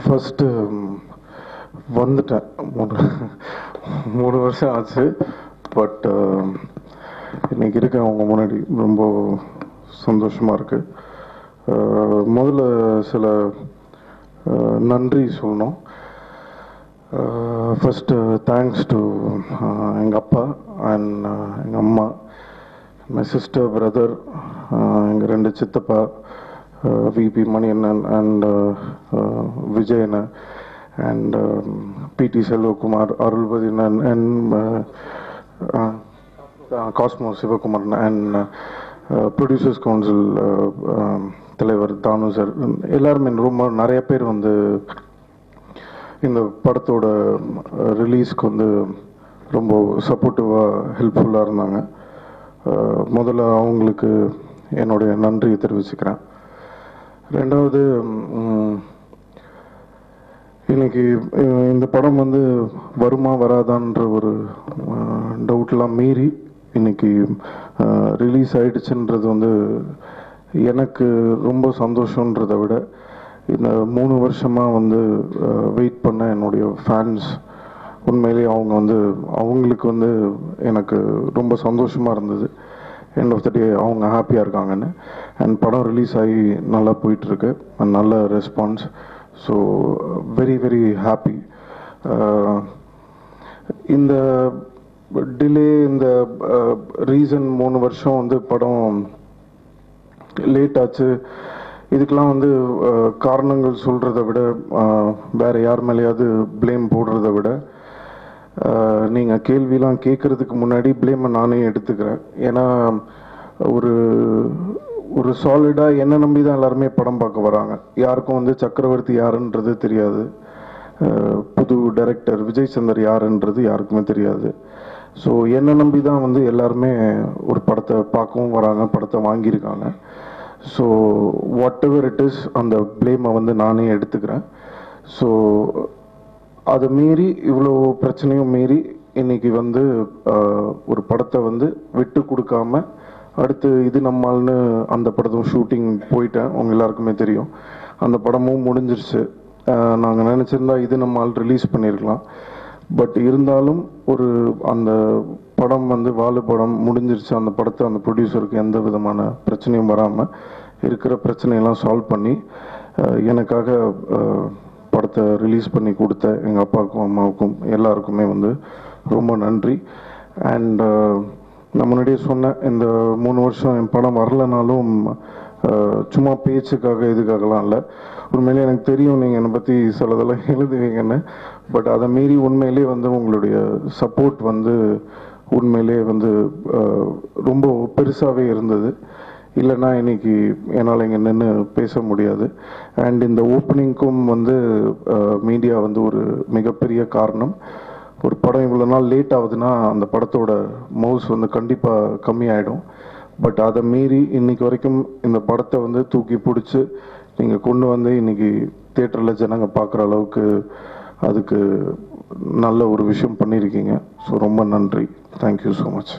First வந்துட்டேன். 3 வருஷம் ஆச்சு. பட் இன்னைக்கு இருக்கேன் அவங்க முன்னாடி. ரொம்ப சந்தோஷமாக இருக்குது. முதல்ல சில நன்றி சொல்லணும். ஃபஸ்ட்டு தேங்க்ஸ் டு எங்கள் அப்பா அண்ட் எங்கள் அம்மா, மை சிஸ்டர், பிரதர், எங்கள் 2 சித்தப்பா, VP Maniyannan and Vijayannan and PT Selvakumar, Arulpathinan and Cosmo Sivakumaran and producers council தலைவர் தானு சார், எல்லாருமே ரொம்ப நிறைய பேர் வந்து இந்த படத்தோட ரிலீஸ்க்கு வந்து ரொம்ப சப்போர்ட்டிவாக ஹெல்ப்ஃபுல்லாக இருந்தாங்க. முதல்ல அவங்களுக்கு என்னுடைய நன்றியை தெரிவிச்சுக்கிறேன். ரெண்டாவது, இன்னைக்கு இந்த படம் வந்து வருமா வராதான்ற ஒரு டவுட்லாம் மீறி இன்னைக்கு ரிலீஸ் ஆயிடுச்சுன்றது வந்து எனக்கு ரொம்ப சந்தோஷன்றதை விட, இந்த 3 வருஷமாக வந்து வெயிட் பண்ண என்னுடைய ஃபேன்ஸ், உண்மையிலேயே அவங்க வந்து அவங்களுக்கு வந்து எனக்கு ரொம்ப சந்தோஷமாக இருந்தது. எண்ட் ஆஃப் த டே அவங்க ஹாப்பியாக இருக்காங்கன்னு. அண்ட் படம் ரிலீஸ் ஆகி நல்லா போயிட்டுருக்கு அண்ட் நல்ல response. So very very happy. இந்த டிலே, இந்த ரீசன் 3 வருஷம் வந்து படம் லேட் ஆச்சு, இதுக்கெலாம் வந்து காரணங்கள் சொல்கிறத விட, வேறு யார் மேலேயாவது ப்ளேம் போடுறத விட, நீங்கள் கேள்விலாம் கேட்குறதுக்கு முன்னாடி ப்ளேமை நானே எடுத்துக்கிறேன். ஏன்னா ஒரு சாலிடாக என்னை நம்பி தான் எல்லாருமே படம் பார்க்க வராங்க. யாருக்கும் வந்து சக்கரவர்த்தி யாருன்றது தெரியாது, புது டைரக்டர் விஜய் சந்தர் யாருன்றது யாருக்குமே தெரியாது. ஸோ என்னை நம்பி தான் வந்து எல்லாருமே ஒரு படத்தை பார்க்கவும் வராங்க, படத்தை வாங்கியிருக்காங்க. So what ever it is, அந்த ப்ளேமை வந்து நானே எடுத்துக்கிறேன். ஸோ அதை மீறி, இவ்வளோ பிரச்சனையும் மீறி இன்னைக்கு வந்து ஒரு படத்தை வந்து விட்டு கொடுக்காம, அடுத்து இது நம்மால்னு அந்த படத்தும் ஷூட்டிங் போயிட்டேன். அவங்க எல்லாருக்குமே தெரியும். அந்த படமும் முடிஞ்சிருச்சு. நாங்கள் நினச்சிருந்தா இது நம்மால் ரிலீஸ் பண்ணியிருக்கலாம். பட் இருந்தாலும் அந்த படம் வந்து வாலு படம் முடிஞ்சிருச்சு. அந்த படத்தை அந்த ப்ரொடியூசருக்கு எந்த விதமான பிரச்சனையும் வராமல் இருக்கிற பிரச்சனையெல்லாம் சால்வ் பண்ணி எனக்காக படத்தை ரிலீஸ் பண்ணி கொடுத்த எங்கள் அப்பாவுக்கும் அம்மாவுக்கும் எல்லாருக்குமே வந்து ரொம்ப நன்றி. அண்ட் நான் முன்னாடியே சொன்னேன், இந்த 3 வருஷம் என் படம் வரலனாலும் சும்மா பேச்சுக்காக இதுக்காகலாம் இல்லை. உண்மையிலே எனக்கு தெரியும் நீங்கள் என்னை பற்றி சிலதெல்லாம் எழுதுவீங்கன்னு. பட் அதை மீறி உண்மையிலே வந்து உங்களுடைய சப்போர்ட் வந்து உண்மையிலே வந்து ரொம்ப பெருசாகவே இருந்தது. இல்லைன்னா இன்னைக்கு என்னால் இங்கே நின்று பேச முடியாது. அண்ட் இந்த ஓப்பனிங்க்கும் வந்து மீடியா வந்து ஒரு மிகப்பெரிய காரணம். ஒரு படம் இவ்வளோ நாள் லேட் ஆகுதுன்னா அந்த படத்தோட மவுஸ் வந்து கண்டிப்பாக கம்மியாயிடும். பட் அதை மீறி இன்னைக்கு வரைக்கும் இந்த படத்தை வந்து தூக்கி பிடிச்சி நீங்கள் கொண்டு வந்து இன்னைக்கு தியேட்டரில் ஜனங்க பார்க்குற அளவுக்கு அதுக்கு நல்ல ஒரு விஷயம் பண்ணியிருக்கீங்க. ஸோ ரொம்ப நன்றி. Thank you so much.